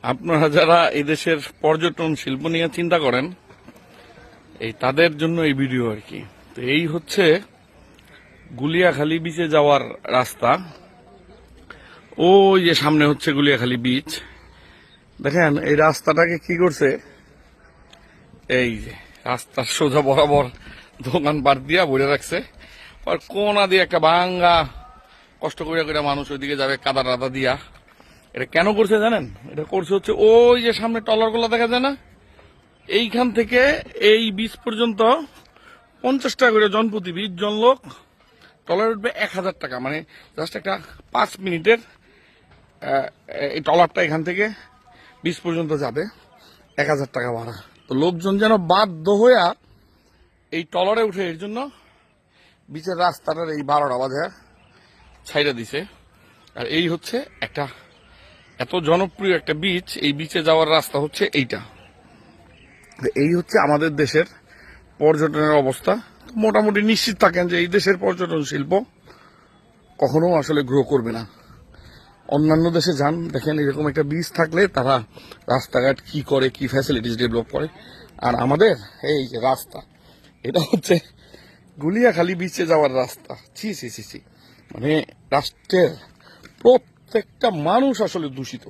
আপনারা যারা এই দেশের পর্যটন শিল্প নিয়ে চিন্তা করেন, এই তাদের জন্য এই ভিডিও আর কি। তো এই হচ্ছে গুলিয়াখালী বিচে যাওয়ার রাস্তা। ওই যে সামনে হচ্ছে গুলিয়াখালী বিচ। দেখেন এই রাস্তাটাকে কি করছে, এই যে রাস্তার সোজা বরাবর দোকান পাট দিয়া ভরে রাখছে। আর কোনা দিয়ে একটা ভাঙ্গা কষ্ট করে করে মানুষ ওইদিকে যাবে কাদা টাদা দিয়া। এটা কেন করছে জানেন? এটা করছে হচ্ছে ওই যে সামনে টলার গুলা দেখা যায় না, এইখান থেকে এই বিচ পর্যন্ত 50 টাকা করে জনপ্রতি 20 জন লোক টলার উঠবে 1000 টাকা। মানে জাস্ট একটা 5 মিনিটের এই টলারটা এখান থেকে বিচ পর্যন্ত যাবে 1000 টাকা ভাড়া। তো লোকজন যেন বাধ্য হইয়া এই টলারে উঠে এর জন্য বিচের রাস্তাটার এই 12টা বাজে ছাইড়া দিছে। আর এই হচ্ছে একটা এত জনপ্রিয় একটা বিচ, এই বিচে যাওয়ার রাস্তা হচ্ছে এইটা। এই হচ্ছে আমাদের দেশের পর্যটনের অবস্থা। মোটামুটি নিশ্চিত থাকেন যে এই দেশের পর্যটন শিল্প কখনো আসলে গ্রো করবে না। অন্যান্য দেশে যান, দেখেন এরকম একটা বিচ থাকলে তারা রাস্তাঘাট কি করে, কি ফ্যাসিলিটিস ডেভেলপ করে। আর আমাদের এই যে রাস্তা, এটা হচ্ছে গুলিয়াখালী বিচে যাওয়ার রাস্তা। ছি ছি ছি ছি, মানে রাষ্ট্রের প্রত্যেকটা মানুষ আসলে দূষিত।